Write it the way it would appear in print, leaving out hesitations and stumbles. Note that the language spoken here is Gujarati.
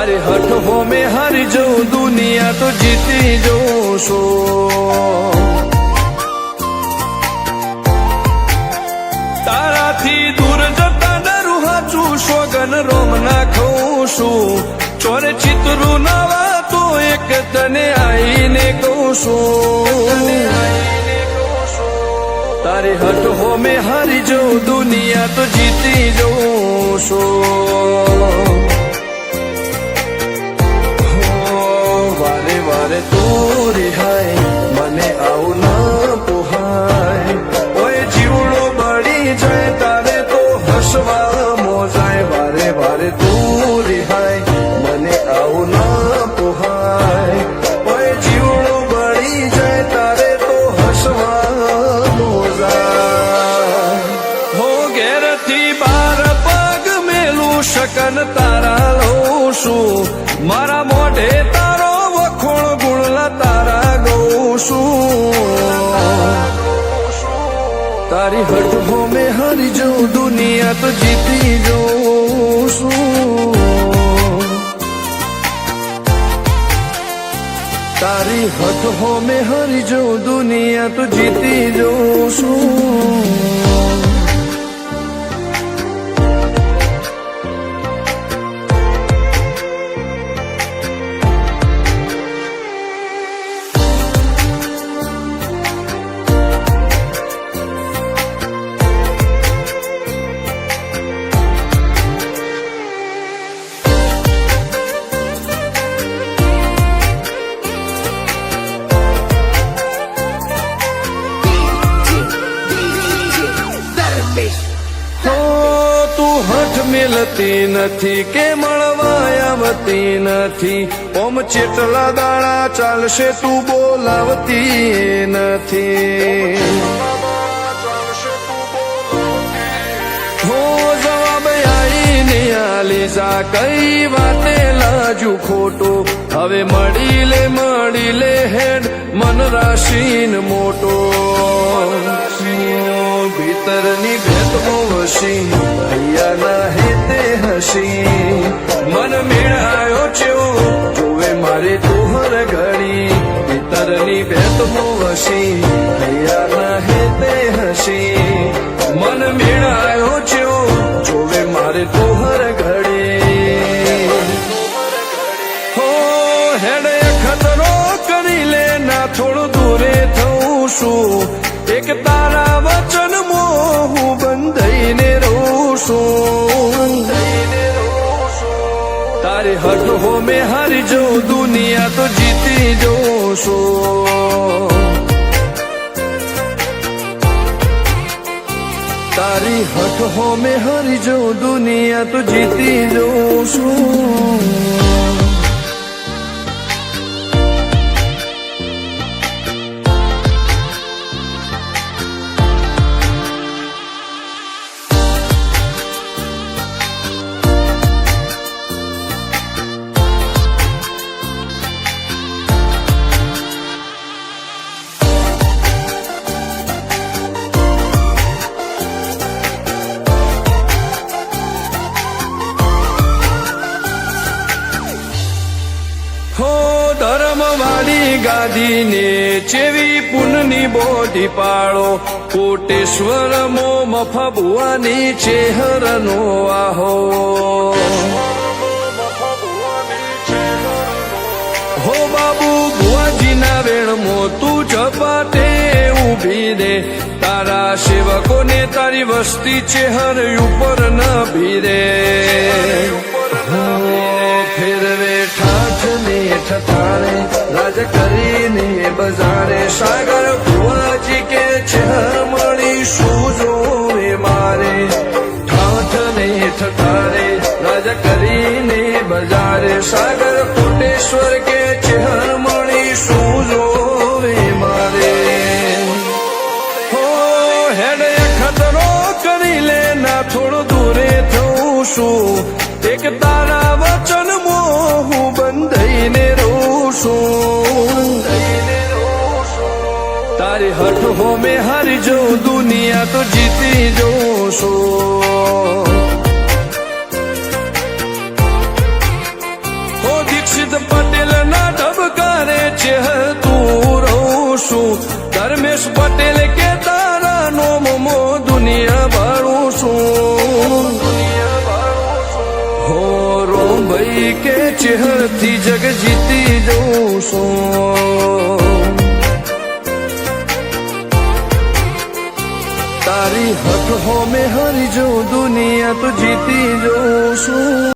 તારી હઠ હો મેં હારી જઉં દુનિયા તો જીતી જઉં છું તારાથી દૂર જતા ડરું હાચું સોગન રોમ ના ખઉં છું ચોરે ચિતરું નવા તો એક તને આઈને કહું છું તારી હઠ હો મેં હારી જઉં દુનિયા તો જીતી જઉં છું વારે વારે તું રિહાય મને આવું ના પોહાય ઓય જીવડો બળી જાય તારે તો હસવા મોજાય વારે વારે તું રિહાય મને આવું ના પોહાય ઓય જીવડો બળી જાય તારે તો હસવા મોજાય હો ઘેરથી બાર પગ મેલું શકન તારા લઉં છું મારા મોઢે તારો વખોણ ગુણલા તારા ગઉં છું તારી હઠ હો મેં હારી જઉં દુનિયા તો જીતી જઉં છું તારી હઠ હો મેં હારી જઉં દુનિયા તો જીતી જઉં છું મિલતી નથી કે મળવા આવતી નથી ઓમ ચેટલા દાડા ચાલશે તું બોલાવતી નથી હો જવાબ આઈને આલી જા કઈ વાતે લાજુ ખોટું હવે મળી લે હેડ મન રાશીન મોટો ભીતરની ભેદમો વસી ભૈયાના હેતે હસી મન મેળાયો છો જોવે મારે તોહર ઘડી ભીતરની ભેદમો વસી ભૈયાના હેતે હસી મન મેળાયો છો જોવે મારે તોહર ઘડી હો હેડે ખતરો કરી લે ના થોડું દૂરે થઉં છું એક તારા વચન હું બંધાઈને રહું છું તારી હઠ હો મેં હારી જઉં દુનિયા તો જીતી જઉં છું તારી હઠ હો મેં હારી જઉં દુનિયા તો જીતી જઉં છું ગાદીને ચેવી પુનની બોધી પાળો કોટેશ્વર મો મફા ભુવાની ચેહરનો આહો હો બાબુ ભુવાજીના વેણમો તું ઝપાટે ઊભી દે તારા સેવકોને તારી વસ્તી ચેહર ઉપર ન ભીરે ફેરવે ઠાઠ ને ઠઠાણે રાજ કરીને બજારે સાગર ભુવાજી કે છે મળી શું જોવે મારે ઠાઠ ને ઠઠારે રાજ કરીને બજારે સાગર કોટેશ્વર કે છે મળી શું જોવે મારે હો હેડે ખતરો કરી લે ના થોડું દૂરે થઉં છું એક તારા વચન હું બંધાઈને રહું છું તારી હઠ હો મેં હારી જઉં દુનિયા તો જીતી જઉં છું હરેશ પટેલ કે તારા નોમો દુનિયા ભાળું છું હો રોમ ભાઈ કે ચેહરથી જગ જીતી જઉં છું તારી હઠ હો મેં હરી જઉં દુનિયા તો જીતી જઉં છું